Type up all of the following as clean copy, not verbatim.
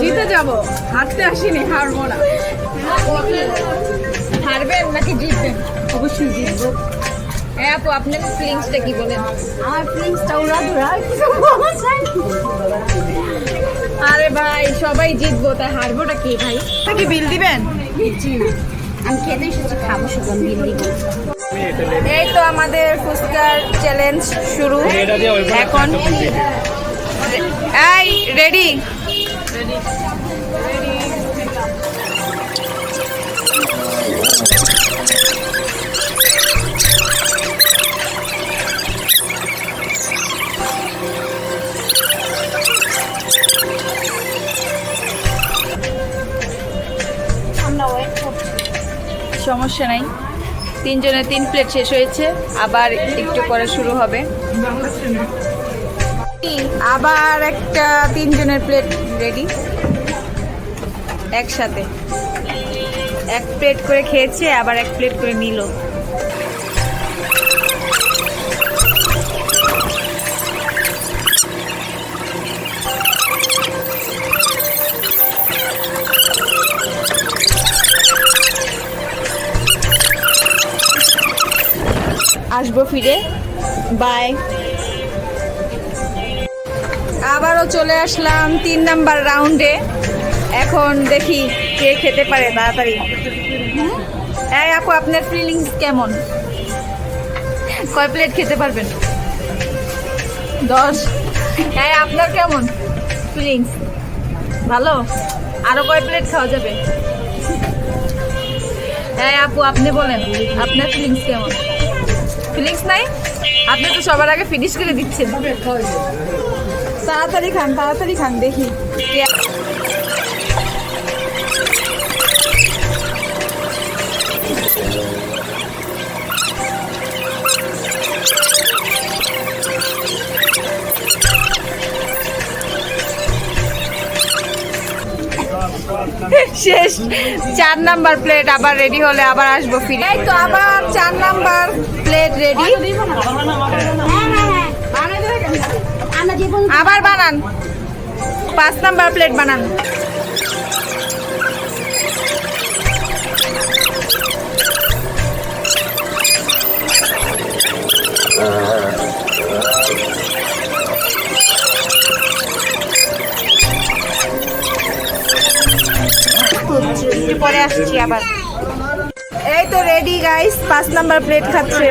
জিতে যাবো, হারতে আসিনি, হারবো না। হারবেন নাকি জিতবেন? অবশ্যই জিতবো। হ্যাঁ আপু, আপনার ফিলিংসটা কি বলেন? আমার ফিলিংসটা উড়াধুরা। আরে ভাই, সবাই জিতবো, তাই হারবোটা কি ভাই? কি বিল দিবেন? আমি খেতে এসেছি, খাবো, শুধু বিল দিব। এই তো আমাদের ফুচকার চ্যালেঞ্জ শুরু এখন। এই রেডি? সমস্যা নাই, 3 জনের 3 প্লেট শেষ হয়েছে, আবার একটু পরে শুরু হবে। আবার একটা 3 জনের প্লেট রেডি, একসাথে 1 প্লেট করে খেয়েছে, আবার 1 প্লেট করে নিল। আসবো ফিরে, বাই। আবারও চলে আসলাম 3 নাম্বার রাউন্ডে। এখন দেখি কে খেতে পারে তাড়াতাড়ি। এই আপু, আপনার ফিলিংস কেমন? কয় প্লেট খেতে পারবেন? 10। এই আপনার কেমন ফিলিংস? ভালো? আরো কয় প্লেট খাওয়া যাবে? এই আপু, আপনি বলেন আপনার ফিলিংস কেমন? ফিলিংস নাই? আপনি তো সবার আগে ফিনিশ করে দিচ্ছেন। তাড়াতাড়ি খান, তাড়াতাড়ি খান, দেখি। শেষ। 4 নাম্বার প্লেট আবার রেডি হলে আবার আসবো ফিরে। এই তো আবার 4 নাম্বার প্লেট রেডি। আবার বানান, 5 নাম্বার প্লেট বানান। পরে আসছি আবার। এই তো রেডি গাইস, 5 নাম্বার প্লেট খাচ্ছে।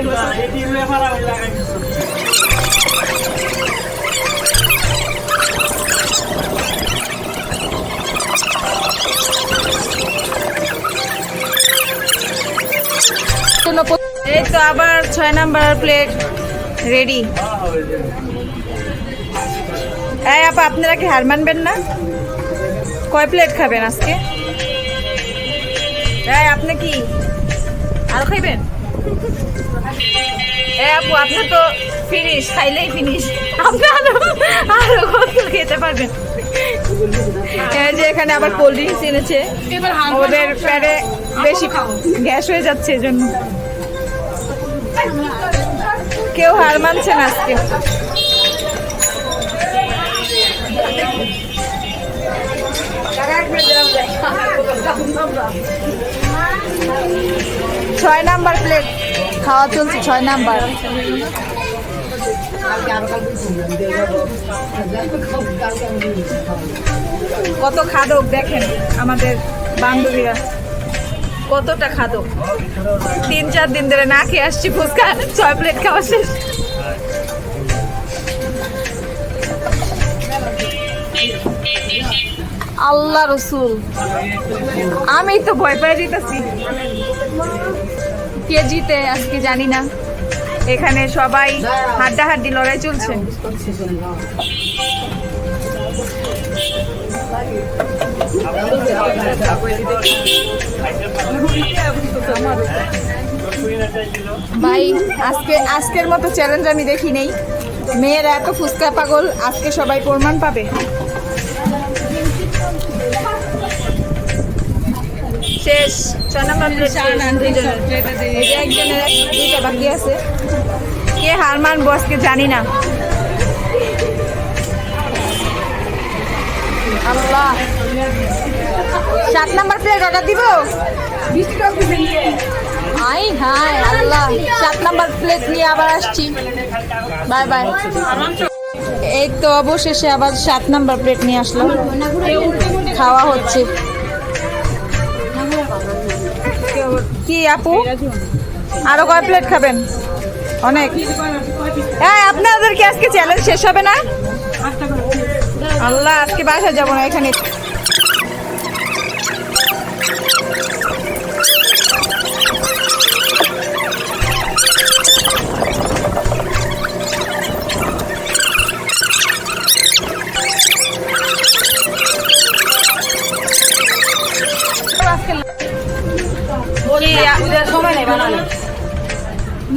এই তো আবার 6 নাম্বার প্লেট রেডি। এই আপা, আপনারা কি হার মানবেন না? কয় প্লেট খাবেন আজকে? এই আপনি কি আর খাইবেন? এই আপু, আপনি তো ফিনিশ, খাইলেই ফিনিশ। আপনি আরো কত খেতে পারবেন? এই যে এখানে আবার কোল্ড ড্রিঙ্কস এনেছে, ওদের পেটে বেশি গ্যাস হয়ে যাচ্ছে, এজন্য কেউ হার মানছে না আজকে। ছয় নাম্বার প্লেট খাওয়া চলছে, 6 নাম্বার। কত খাদক দেখেন আমাদের বান্ধবীরা, কতটা খাদক। 3-4 দিন ধরে না খেয়ে আসছি ফুচকা, 6 প্লেট খাওয়া শেষ। আল্লাহ রসুল, আমি তো ভয় পেয়ে যেতেছি। কে জিতে আজকে জানি না, এখানে সবাই হাড্ডাহাড্ডি লড়াই চলছে। ভাই আজকের মতো চ্যালেঞ্জ আমি দেখি নেই। মেয়েরা এত ফুচকা পাগল, আজকে সবাই প্রমাণ পাবে। শেষ 6 নাম্বার প্লেট, একজনের 2টা বাকি আছে। কে কে হার মানবো আজকে জানি না। আল্লাহ, 7 নাম্বার প্লেট অর্ডার দিব। হাই হাই আল্লাহ, 7 নাম্বার প্লেট নিয়ে আবার আসছি। Bye bye. এই তো অবশেষে আবার 7 নাম্বার প্লেট নিয়ে আসলাম, খাওয়া হচ্ছে। কি আপু, আরো কয় প্লেট খাবেন? অনেক। হ্যাঁ, আপনাদের কি আজকে চ্যালেঞ্জ শেষ হবে না? আল্লাহ, আজকে বাসা যাবো না, এখানে।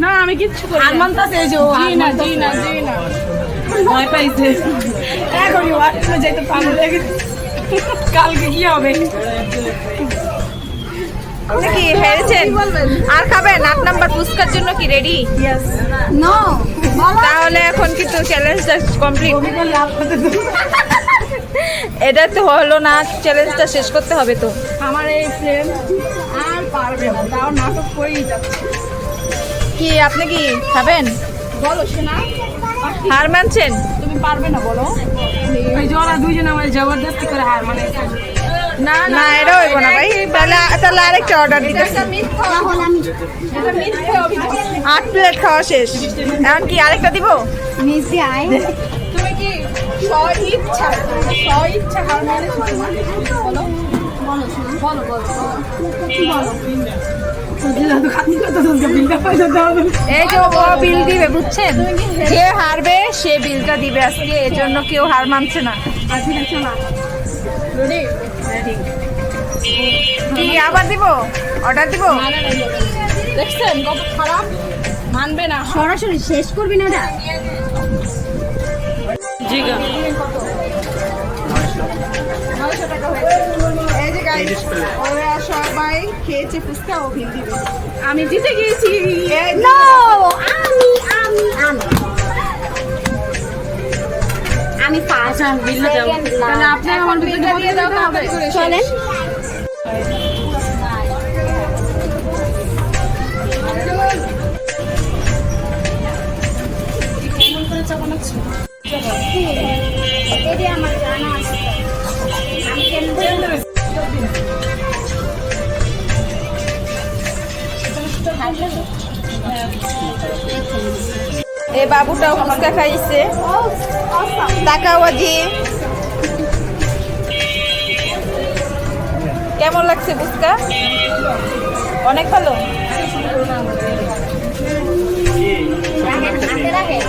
না আমি কিচ্ছু করি আর মানতাছে এই যে ও জি না জি না জি না ভয় পাইছে এখনই ওয়াশরুমে যেতে পারবো কালকে কি হবে আপনি কি হেরেছেন? আর খাবেন? 8 নাম্বার ফুচকার জন্য কি রেডি? নো তাহলে এখন কিন্তু চ্যালেঞ্জটা কমপ্লিট। এটা তো হলো না, চ্যালেঞ্জটা শেষ করতে হবে তো। আমার এই ফ্রেন্ড আর পারবে না, তাও নাটক করেই যাচ্ছে। কি আপনি কি খাবেন? বলো শোনা, হার মানছেন? তুমি পারবে না বলো। এই যে ওরা দুইজন আমার জবরদস্তি করে হার মানে না না, এটা হইব না ভাই। তাহলে আরেকটা অর্ডার দিতেছি। তাহলে আমি 8 প্লেট খাওয়া শেষ, এখন কি আরেকটা দিব? মিস দিয়ে আয়। তুমি কি স্ব ইচ্ছা হার মানেছো তোমার? বলো বলো শোনা, বলো বলো বলো। এই যে ও বিল দিবে, বুঝছেন? যে হারবে সে বিলটা দিবে আজকে, এজন্য কেউ হার মানছে না। কি আবার দিব? অর্ডার দিব? দেখছেন কত খারাপ, মানবে না। সরাসরি শেষ করবি না দা। জিগা এই যে গাইস, ওরা সবাই খেয়েছে ফুচকা, ও বিল দিবে। আমি জিতে গিয়েছি। নো আমি আমি ফার্স্ট। বিল্লা যাও তাহলে আপনি আমার বিলটা দিয়ে দাও তাড়াতাড়ি করে। চলেন। এটা আমার জানা আছে, আমি কেন এই বাবুটাও ফুচকা খাইছে। তাকাও আজি, কেমন লাগছে ফুচকা? অনেক ভালো। রাখেন, হাতে রাখেন।